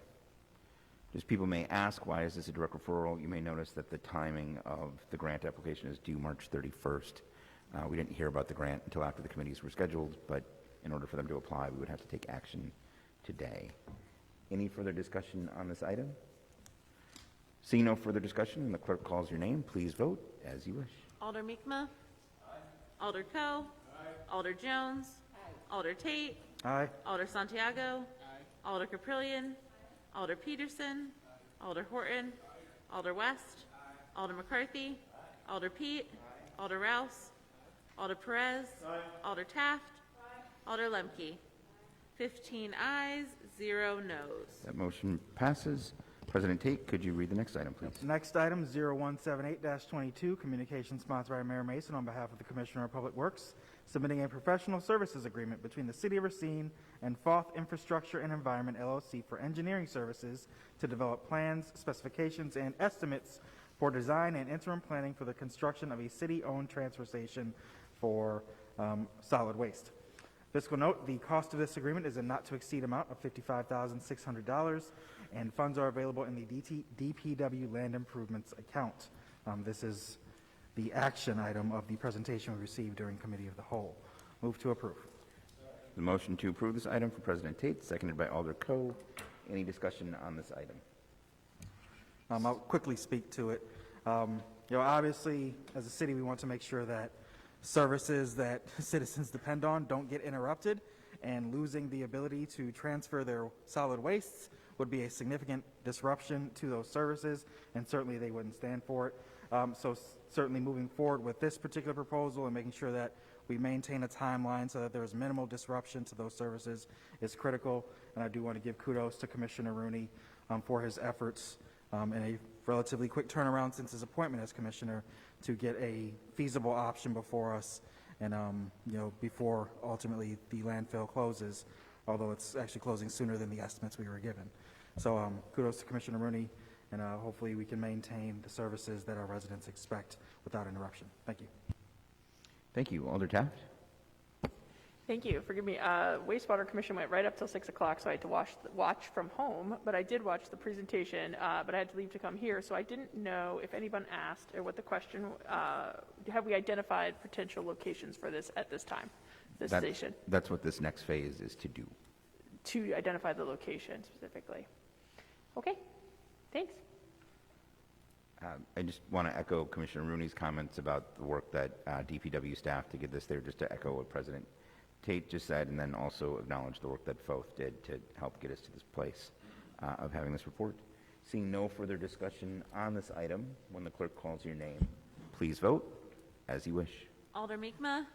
Just people may ask, why is this a direct referral? You may notice that the timing of the grant application is due March 31st. We didn't hear about the grant until after the committees were scheduled, but in order for them to apply, we would have to take action today. Any further discussion on this item? Seeing no further discussion, and the clerk calls your name, please vote as you wish. Alder Mikma. Alder Coe. Alder Jones. Alder Tate. Aye. Alder Santiago. Alder Caprillion. Alder Peterson. Alder Horton. Alder West. Alder McCarthy. Alder Pete. Alder Rouse. Alder Perez. Alder Taft. Alder Lemke. 15 ayes, 0 noes. That motion passes. President Tate, could you read the next item, please? Next item, 0178-22, communication sponsored by Mayor Mason on behalf of the Commissioner of Public Works, submitting a professional services agreement between the City of Racine and Foth Infrastructure and Environment, LLC for engineering services to develop plans, specifications, and estimates for design and interim planning for the construction of a city-owned transfer station for solid waste. Fiscal note, the cost of this agreement is a not-to-exceed amount of $55,600, and funds are available in the DPW Land Improvements account. This is the action item of the presentation we received during Committee of the Whole. Move to approve. The motion to approve this item from President Tate, seconded by Alder Coe. Any discussion on this item? I'll quickly speak to it. Obviously, as a city, we want to make sure that services that citizens depend on don't get interrupted, and losing the ability to transfer their solid wastes would be a significant disruption to those services, and certainly they wouldn't stand for it. Certainly moving forward with this particular proposal and making sure that we maintain a timeline so that there's minimal disruption to those services is critical. And I do want to give kudos to Commissioner Rooney for his efforts in a relatively quick turnaround since his appointment as commissioner to get a feasible option before us and, before ultimately the landfill closes, although it's actually closing sooner than the estimates we were given. So kudos to Commissioner Rooney, and hopefully we can maintain the services that our residents expect without interruption. Thank you. Thank you. Alder Taft? Thank you. Forgive me. Wastewater Commission went right up till 6 o'clock, so I had to watch from home. But I did watch the presentation, but I had to leave to come here, so I didn't know if anyone asked or what the question. Have we identified potential locations for this at this time? This station. That's what this next phase is to do. To identify the location specifically. Okay. Thanks. I just want to echo Commissioner Rooney's comments about the work that DPW staff to get this there, just to echo what President Tate just said, and then also acknowledge the work that FOF did to help get us to this place of having this report. Seeing no further discussion on this item, when the clerk calls your name, please vote as you wish. Alder Mi'kmaq.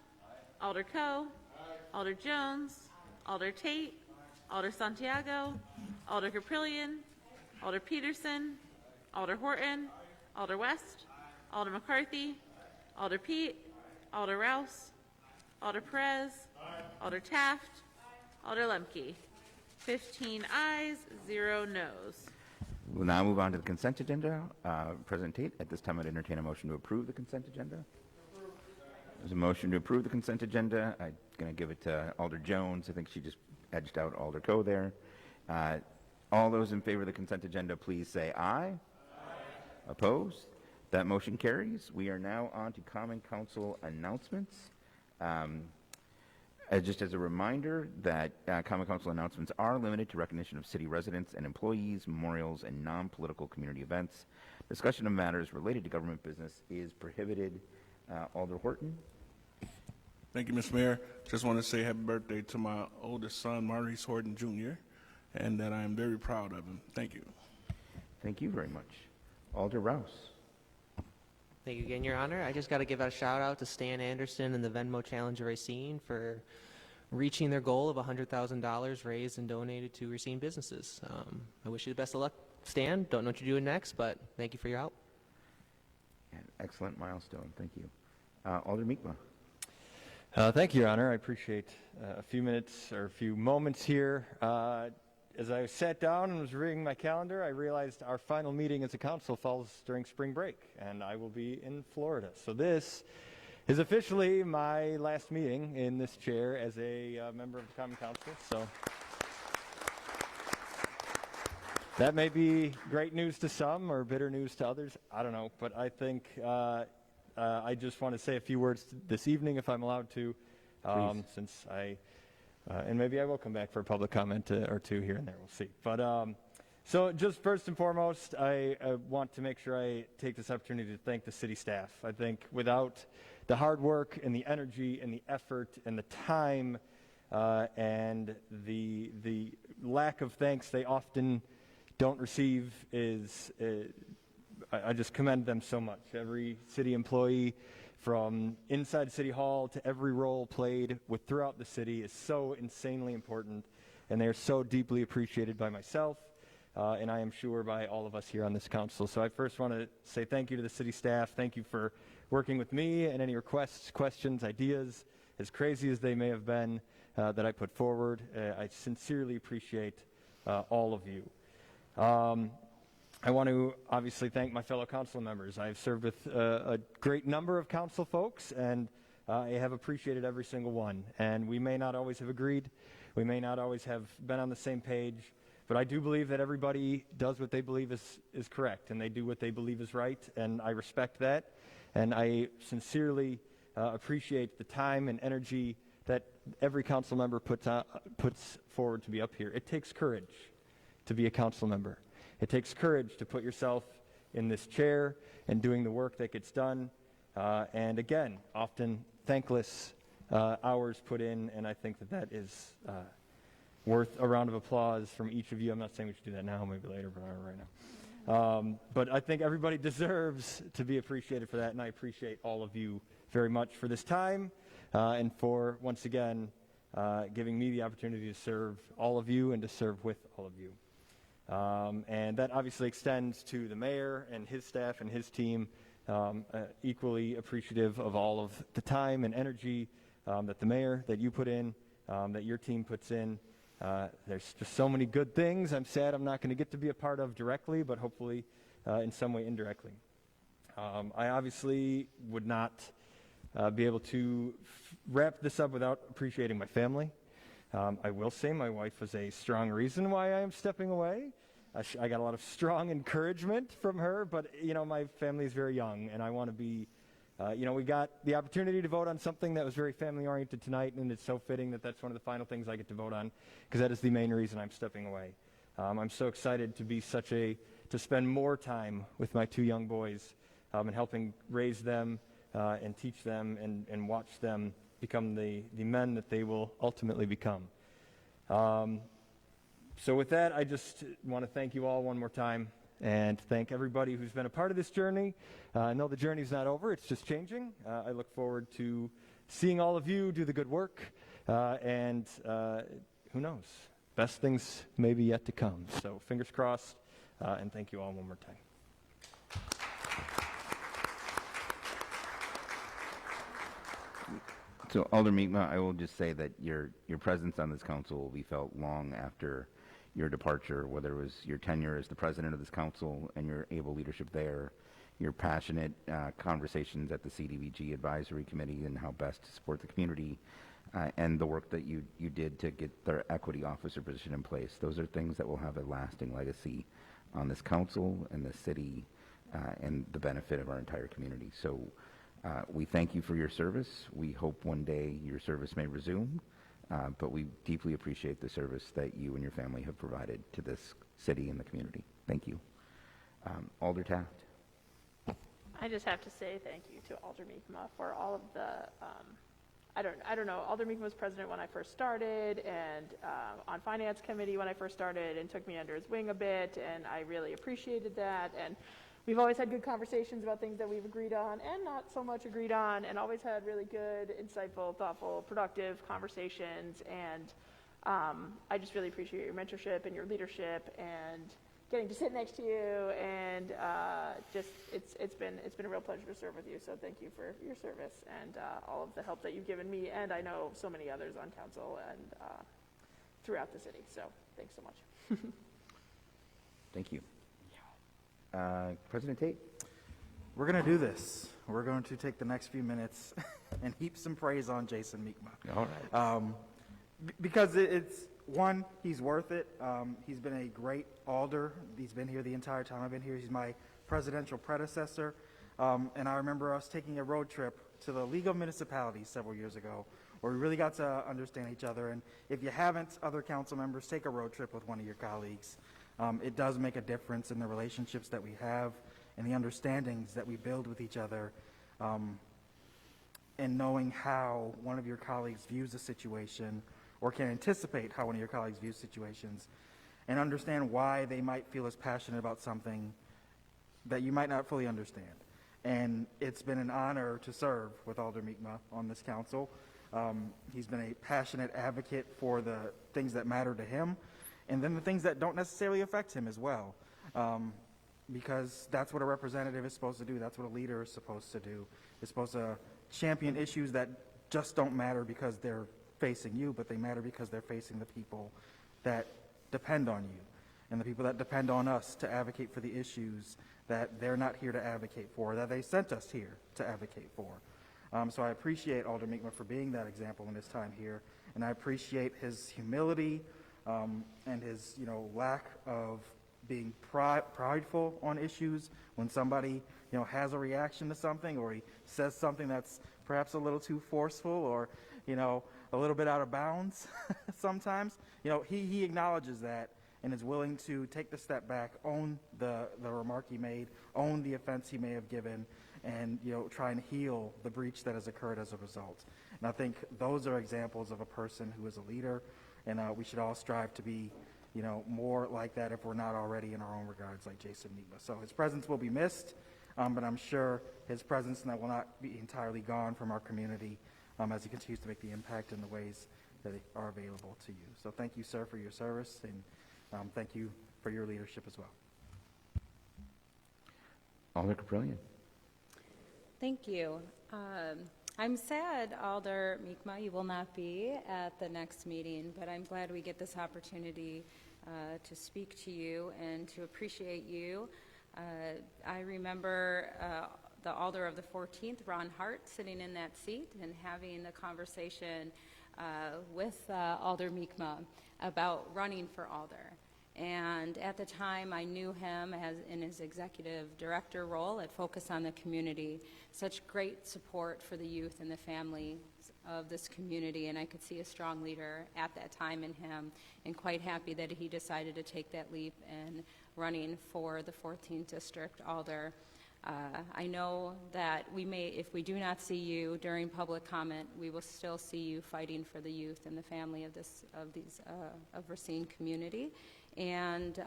Alder Coe. Alder Jones. Alder Tate. Alder Santiago. Alder Caprillion. Alder Peterson. Alder Horton. Alder West. Alder McCarthy. Alder Pete. Alder Rouse. Alder Perez. Alder Taft. Alder Lemke. 15 ayes, 0 noes. We'll now move on to the consent agenda. President Tate, at this time I'd entertain a motion to approve the consent agenda. There's a motion to approve the consent agenda. I'm going to give it to Alder Jones. I think she just edged out Alder Coe there. All those in favor of the consent agenda, please say aye. Opposed? That motion carries. We are now on to Common Council announcements. Just as a reminder that Common Council announcements are limited to recognition of city residents and employees, memorials, and non-political community events. Discussion of matters related to government business is prohibited. Alder Horton. Thank you, Mr. Mayor. Just want to say happy birthday to my oldest son, Maurice Horton Jr., and that I am very proud of him. Thank you. Thank you very much. Alder Rouse. Thank you again, Your Honor. I just got to give a shout out to Stan Anderson and the Venmo Challenge of Racine for reaching their goal of $100,000 raised and donated to Racine businesses. I wish you the best of luck, Stan. Don't know what you're doing next, but thank you for your help. An excellent milestone. Thank you. Alder Mi'kmaq. Thank you, Your Honor. I appreciate a few minutes or a few moments here. As I sat down and was reading my calendar, I realized our final meeting as a council falls during spring break, and I will be in Florida. So this is officially my last meeting in this chair as a member of the Common Council. So that may be great news to some or bitter news to others. I don't know, but I think I just want to say a few words this evening, if I'm allowed to, since and maybe I will come back for a public comment or two here and there. We'll see. But so just first and foremost, I want to make sure I take this opportunity to thank the city staff. I think without the hard work and the energy and the effort and the time and the lack of thanks they often don't receive is I just commend them so much. Every city employee, from inside City Hall to every role played throughout the city, is so insanely important, and they are so deeply appreciated by myself, and I am sure by all of us here on this council. So I first want to say thank you to the city staff. Thank you for working with me and any requests, questions, ideas, as crazy as they may have been, that I put forward. I sincerely appreciate all of you. I want to obviously thank my fellow council members. I've served with a great number of council folks, and I have appreciated every single one. And we may not always have agreed. We may not always have been on the same page. But I do believe that everybody does what they believe is correct, and they do what they believe is right, and I respect that. And I sincerely appreciate the time and energy that every council member puts forward to be up here. It takes courage to be a council member. It takes courage to put yourself in this chair and doing the work that gets done. And again, often thankless hours put in, and I think that is worth a round of applause from each of you. I'm not saying we should do that now, maybe later, but right now. But I think everybody deserves to be appreciated for that, and I appreciate all of you very much for this time and for, once again, giving me the opportunity to serve all of you and to serve with all of you. And that obviously extends to the mayor and his staff and his team, equally appreciative of all of the time and energy that the mayor, that you put in, that your team puts in. There's just so many good things I'm sad I'm not going to get to be a part of directly, but hopefully in some way indirectly. I obviously would not be able to wrap this up without appreciating my family. I will say my wife was a strong reason why I am stepping away. I got a lot of strong encouragement from her, but, my family is very young, and I want to be, we got the opportunity to vote on something that was very family-oriented tonight, and it's so fitting that that's one of the final things I get to vote on, because that is the main reason I'm stepping away. I'm so excited to be to spend more time with my two young boys and helping raise them and teach them and watch them become the men that they will ultimately become. So with that, I just want to thank you all one more time and thank everybody who's been a part of this journey. I know the journey's not over, it's just changing. I look forward to seeing all of you do the good work, and who knows, best things may be yet to come. So fingers crossed, and thank you all one more time. So, Alder Mi'kmaq, I will just say that your presence on this council will be felt long after your departure, whether it was your tenure as the president of this council and your able leadership there, your passionate conversations at the CDBG Advisory Committee and how best to support the community, and the work that you did to get their equity officer position in place. Those are things that will have a lasting legacy on this council and the city and the benefit of our entire community. So we thank you for your service. We hope one day your service may resume, but we deeply appreciate the service that you and your family have provided to this city and the community. Thank you. Alder Taft. I just have to say thank you to Alder Mi'kmaq for all of the, I don't know, Alder Mi'kmaq was president when I first started and on finance committee when I first started and took me under his wing a bit, and I really appreciated that. And we've always had good conversations about things that we've agreed on and not so much agreed on, and always had really good, insightful, thoughtful, productive conversations. And I just really appreciate your mentorship and your leadership and getting to sit next to you, and just it's been a real pleasure to serve with you. So thank you for your service and all of the help that you've given me, and I know so many others on council and throughout the city. So thanks so much. Thank you. President Tate? We're going to do this. We're going to take the next few minutes and heap some praise on Jason Mi'kmaq. All right. Because it's, one, he's worth it. He's been a great alder. He's been here the entire time I've been here. He's my presidential predecessor. And I remember us taking a road trip to the League of Municipalities several years ago, where we really got to understand each other. And if you haven't, other council members, take a road trip with one of your colleagues. It does make a difference in the relationships that we have and the understandings that we build with each other, and knowing how one of your colleagues views a situation or can anticipate how one of your colleagues views situations and understand why they might feel as passionate about something that you might not fully understand. And it's been an honor to serve with Alder Mi'kmaq on this council. He's been a passionate advocate for the things that matter to him, and then the things that don't necessarily affect him as well, because that's what a representative is supposed to do. That's what a leader is supposed to do. It's supposed to champion issues that just don't matter because they're facing you, but they matter because they're facing the people that depend on you and the people that depend on us to advocate for the issues that they're not here to advocate for, that they sent us here to advocate for. So I appreciate Alder Mi'kmaq for being that example in his time here, and I appreciate his humility, and his, lack of being prideful on issues. When somebody, has a reaction to something, or he says something that's perhaps a little too forceful, or, a little bit out of bounds sometimes. He acknowledges that and is willing to take the step back, own the remark he made, own the offense he may have given, and try and heal the breach that has occurred as a result. And I think those are examples of a person who is a leader, and we should all strive to be more like that if we're not already in our own regards like Jason Nigma. So his presence will be missed, but I'm sure his presence will not be entirely gone from our community as he continues to make the impact in the ways that are available to you. So thank you, sir, for your service, and thank you for your leadership as well. Alder Caprillion. Thank you. I'm sad, Alder Mi'kmaq, you will not be at the next meeting, but I'm glad we get this opportunity to speak to you and to appreciate you. I remember the Alder of the 14th, Ron Hart, sitting in that seat and having a conversation with Alder Mi'kmaq about running for Alder. And at the time, I knew him as in his executive director role at Focus on the Community. Such great support for the youth and the families of this community, and I could see a strong leader at that time in him, and quite happy that he decided to take that leap and running for the 14th District Alder. I know that if we do not see you during public comment, we will still see you fighting for the youth and the family of Racine community. And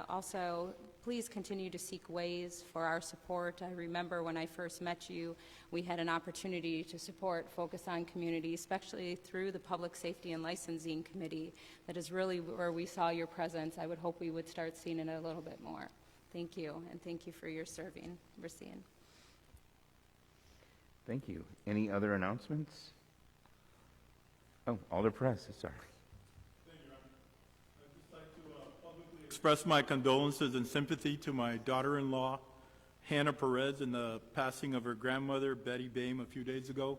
also, please continue to seek ways for our support. I remember when I first met you, we had an opportunity to support Focus on Community, especially through the Public Safety and Licensing Committee. That is really where we saw your presence. I would hope we would start seeing it a little bit more. Thank you, and thank you for your serving, Racine. Thank you. Any other announcements? Oh, Alder Perez, sorry. Express my condolences and sympathy to my daughter-in-law, Hannah Perez, in the passing of her grandmother, Betty Bame, a few days ago.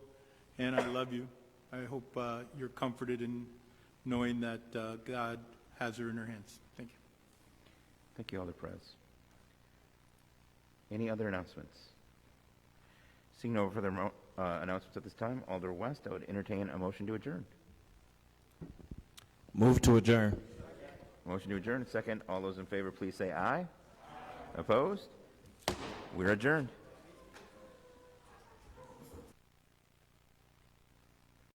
And I love you. I hope you're comforted in knowing that God has her in her hands. Thank you. Thank you, Alder Perez. Any other announcements? Seeing no further announcements at this time, Alder West, I would entertain a motion to adjourn. Move to adjourn. Motion to adjourn, second. All those in favor, please say aye. Opposed? We're adjourned.